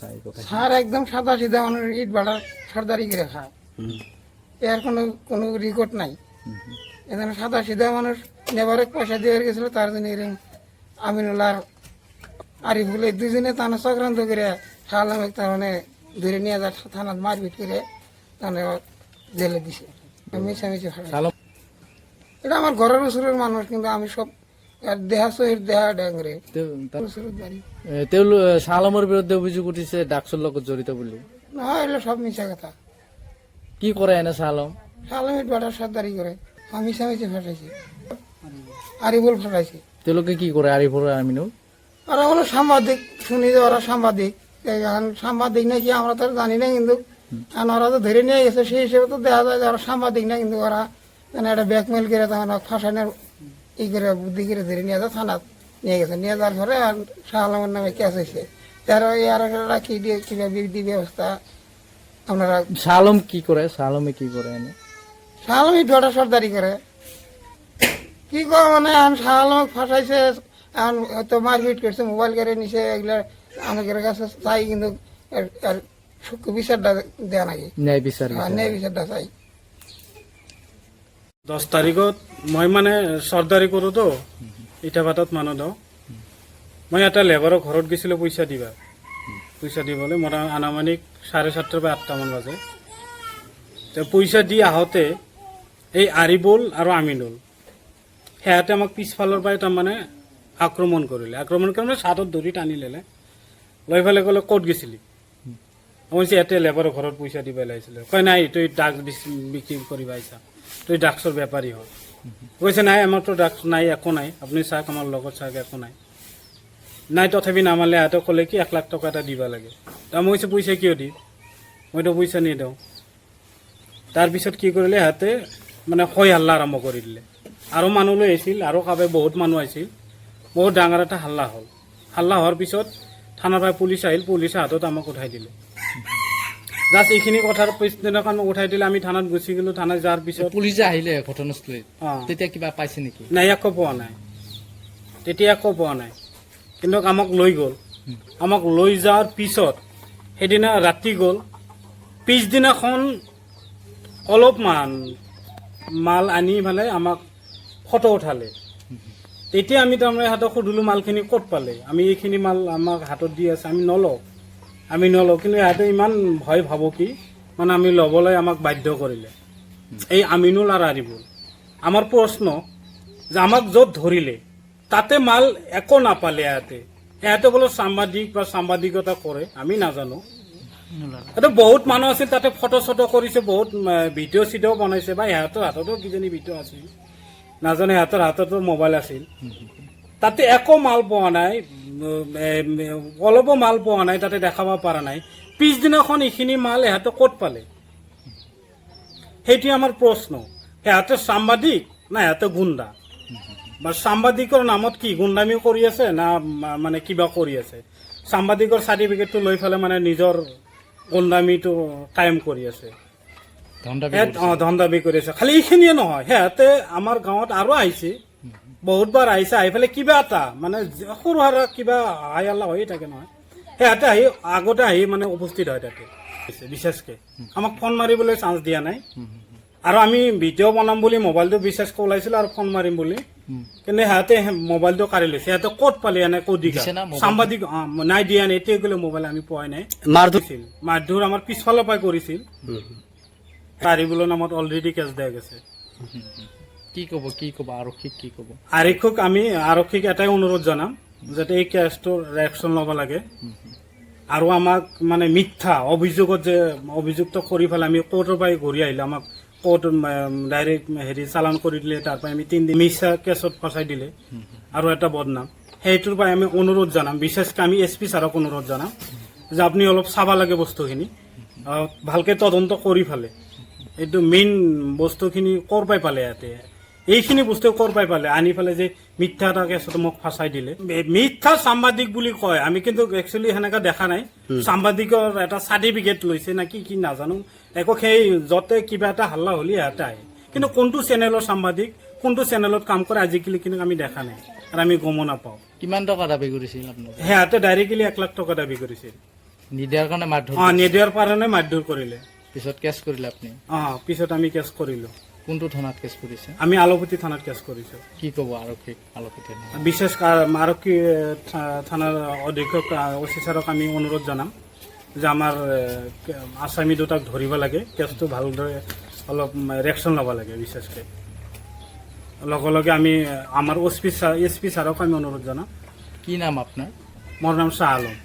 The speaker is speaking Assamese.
চাই কথা সার একদম সাদা সিধা মানুষ ইট বাড়া সর্দারি করে খায়, এর কোনো রেকর্ড নাই। এখানে সাদা সিধা মানুষ নেবারে পয়সা দিয়ে গেছিল, তার জন্য এরকম আমিনুল আর আরিফুল এই দুজনে তারা চক্রান্ত করে সালামে তার মানে ধরে নিয়ে যা থানাত মারপিট করে তাহলে জেলে দিছে, মিশামিশি ফাটাইছে। সালাম এটা আমার ঘরের উসুরের মানুষ, কিন্তু আমি সব দেহা শহীদ দেহা ডাঙ্গরে উসুরের বাড়ি সালামের বিরুদ্ধে অভিযোগ উঠিছে ডাকসুর লগত জড়িত বলে। না এগুলো সব মিশা কথা। কি করে এনে সালাম? সালামিট বাড়া সর্দারি করে মিশামিশি ফাটাইছে, আরিফুল ফাটাইছে। তেলোকে কি করে আরিফুল আমিনুল? ওরা হলো সাংবাদিক, শুনি যে ওরা সাংবাদিক। এখন সাংবাদিক নাকি আমরা তো জানি না, কিন্তু এখন ওরা তো ধরে নিয়ে গেছে, সেই হিসেবে তো দেখা যায় যে ওরা সাংবাদিক না, কিন্তু ওরা মানে একটা ব্যাকমেল করে তখন ফাঁসানোর ই করে বুদ্ধি করে ধরে নিয়ে যায়, থানাত নিয়ে গেছে। নিয়ে যাওয়ার পরে শাহ আলমের নামে কেস হয়েছে। তারা আর কি দিয়ে কিংবা বিধি ব্যবস্থা আপনারা। সালাম কি করে? সালামে কি করে এনে? শাহ আলম ইটভাটা সর্দারি করে। কি করে মানে এখন শাহ আলম ফাঁসাইছে, এখন হয়তো মারপিট করছে, মোবাইল কেড়ে নিছে, এগুলা আমাদের কাছে চাই, কিন্তু এর সূক্ষ্ম বিচারটা দেয়া নাকি, ন্যায় বিচার ন্যায় বিচারটা চাই। 10 তাৰিখত মই মানে চৰ্দাৰী কৰোঁ তো ইটাভাটাত মানুহ দিওঁ। মই এটা লেবাৰৰ ঘৰত গৈছিলোঁ পইচা দিবলৈ। মোৰ আনুমানিক 7:30 বা 8টামান বাজে। পইচা দি আহোঁতে এই আৰিবুল আৰু আমিনুল সিহঁতে আমাক পিছফালৰ পৰাই তাৰমানে আক্ৰমণ কৰিলে মানে ছাদত ধৰি টানি ল'লে, লৈ পেলাই ক'লে ক'ত গৈছিলি? মই ইয়াতে লেবাৰৰ ঘৰত পইচা দিব লাগিছিলে। কয় নাই, তই ড্ৰাগছ বিক্ৰী কৰিব আহিছা, তই ড্ৰাগছৰ বেপাৰী হয়। কৈছে নাই, আমাৰতো ড্ৰাগছ নাই, একো নাই, আপুনি চাওক আমাৰ লগত চাওক, একো নাই। নাই তথাপি নামালে। সিহঁতে ক'লে কি 1 লাখ টকা এটা দিব লাগে। মই কৈছোঁ পইচা কিয় দি? মইতো পইচা নিদিওঁ। তাৰপিছত কি কৰিলে, সিহঁতে মানে হৈ হাল্লা আৰম্ভ কৰি দিলে। আৰু মানুহ লৈ আহিছিল, আৰু কাবাই বহুত মানুহ আহিছিল, বহুত ডাঙৰ এটা হাল্লা হ'ল। হাল্লা হোৱাৰ পিছত থানাৰ পৰা পুলিচ আহিল, পুলিচে হাতত আমাক উঠাই দিলে। জাষ্ট এইখিনি কথাৰ পিছদিনাখন মোক উঠাই দিলে, আমি থানাত গুচি গ'লোঁ। থানাত যোৱাৰ পিছত পুলিচ যে আহিলে ঘটনাস্থলীত, তেতিয়া কিবা পাইছে নেকি? নাই, একো পোৱা নাই, তেতিয়া একো পোৱা নাই। কিন্তু আমাক লৈ গ'ল। আমাক লৈ যোৱাৰ পিছত সেইদিনা ৰাতি গ'ল। পিছদিনাখন অলপমান মাল আনি পেলাই আমাক ফটো উঠালে। তেতিয়া আমি তাৰমানে সিহঁতক সুধিলোঁ মালখিনি ক'ত পালে? আমি এইখিনি মাল আমাক হাতত দি আছে, আমি নলওঁ। কিন্তু সিহঁতে ইমান ভয় ভাবুকি মানে আমি ল'বলৈ আমাক বাধ্য কৰিলে, এই আমিনুল আৰু আৰিফুল। আমাৰ প্ৰশ্ন যে আমাক য'ত ধৰিলে তাতে মাল একো নাপালে। সিহঁতে বোলো সাংবাদিক বা সাংবাদিকতা কৰে, আমি নাজানো। এটা বহুত মানুহ আছিল, তাতে ফটো চটো কৰিছে, বহুত ভিডিঅ' চিডিঅ' বনাইছে, বা সিহঁতৰ হাততো কিজানি ভিডিঅ' আছিল, নাজানো। সিহঁতৰ হাততো মোবাইল আছিল। তাতে একো মাল পোৱা নাই, অলপো মাল পোৱা নাই, তাতে দেখাব পৰা নাই। পিছদিনাখন এইখিনি মাল সিহঁতে ক'ত পালে? সেইটোৱে আমাৰ প্ৰশ্ন। সিহঁতে সাংবাদিক না সিহঁতে গুণ্ডা? বা সাংবাদিকৰ নামত কি গুণ্ডামি কৰি আছে না মানে কিবা কৰি আছে? সাংবাদিকৰ চাৰ্টিফিকেটটো লৈ পেলাই মানে নিজৰ গুণ্ডামিটো কায়েম কৰি আছে, ধন দাবী কৰি আছে। খালি এইখিনিয়ে নহয়, সিহঁতে আমাৰ গাঁৱত আৰু আহিছে, বহুতবাৰ আহিছে। আহি পেলাই কিবা এটা মানে সৰু সুৰা কিবা হাই আল্লাহ হৈয়ে থাকে নহয়, সিহঁতে আহি আগতে আহি মানে উপস্থিত হয় তাতে। বিশেষকৈ আমাক ফোন মাৰিবলৈ চান্স দিয়া নাই। আৰু আমি ভিডিঅ' বনাম বুলি মোবাইলটো বিশেষকৈ ওলাইছিলোঁ আৰু ফোন মাৰিম বুলি, কিন্তু সিহঁতে মোবাইলটো কাঢ়ি লৈছে। সিহঁতে ক'ত পালে এনে ক'ত দিছে? সাংবাদিক নাই দিয়া নাই, এতিয়া গ'লে মোবাইল আমি পোৱাই নাই। মাৰধৰ আমাৰ পিছফালৰ পৰাই কৰিছিল। আৰিফুলৰ নামত অলৰেডি কেছ দিয়া গৈছে। কি ক'ব আৰক্ষীক? কি ক'ব আৰক্ষীক এটাই অনুৰোধ জনাম, যাতে এই কেছটোৰ ৰিয়েকশ্যন ল'ব লাগে। আৰু আমাক মানে মিথ্যা অভিযোগত যে অভিযুক্ত কৰি পেলাই আমি কোৰ্টৰ পৰাই ঘূৰি আহিলোঁ, আমাক কোৰ্ট ডাইৰেক্ট চালান কৰি দিলে। তাৰ পৰা আমি 3 দিন মিছা কেছত ফচাই দিলে, আৰু এটা বদনাম। সেইটোৰ পৰাই আমি অনুৰোধ জনাম, বিশেষকৈ আমি SP ছাৰক অনুৰোধ জনাম যে আপুনি অলপ চাব লাগে বস্তুখিনি, ভালকৈ তদন্ত কৰি পেলে এইটো মেইন বস্তুখিনি ক'ৰ পৰাই পালে, ইয়াতে এইখিনি বস্তু ক'ৰ পৰাই পালে, আনি পেলাই যে মিথ্যা এটা কেছত মোক ফাঁচাই দিলে। মিথ্যা সাংবাদিক বুলি কয়, আমি কিন্তু একচুৱেলি সেনেকা দেখা নাই। সাংবাদিকৰ এটা চাৰ্টিফিকেট লৈছে না কি নাজানো, একো সেই য'তে কিবা এটা হাল্লা হ'লে সিহঁতে আহে, কিন্তু কোনটো চেনেলৰ সাংবাদিক, কোনটো চেনেলত কাম কৰে আজিকালি কিন্তু আমি দেখা নাই, আৰু আমি গমো নাপাওঁ। কিমান টকা দাবী কৰিছিল আপোনালোকে? সিহঁতে ডাইৰেক্টলি 1 লাখ টকা দাবী কৰিছিল। নিদিয়াৰ কাৰণে মাৰধৰ নিদিয়াৰ কাৰণে মাৰধৰ কৰিলে। পিছত কেছ কৰিলে আপুনি? পিছত আমি কেছ কৰিলো। কোনটো থানাত কেছ কৰিছে? আমি আলুপতি থানাত কেছ কৰিছো। কি ক'ব আৰক্ষীক? আলুপতি বিশেষ আৰক্ষী থানাৰ অধীক্ষক অচি ছাৰক আমি অনুৰোধ জনাম যে আমাৰ আসামী দুটাক ধৰিব লাগে, কেছটো ভালদৰে অলপ ৰিয়েকশ্যন ল'ব লাগে। বিশেষকৈ লগে লগে আমি আমাৰ এছ পি ছাৰক আমি অনুৰোধ জনাম। কি নাম আপোনাৰ? মোৰ নাম শ্বাহ আলম।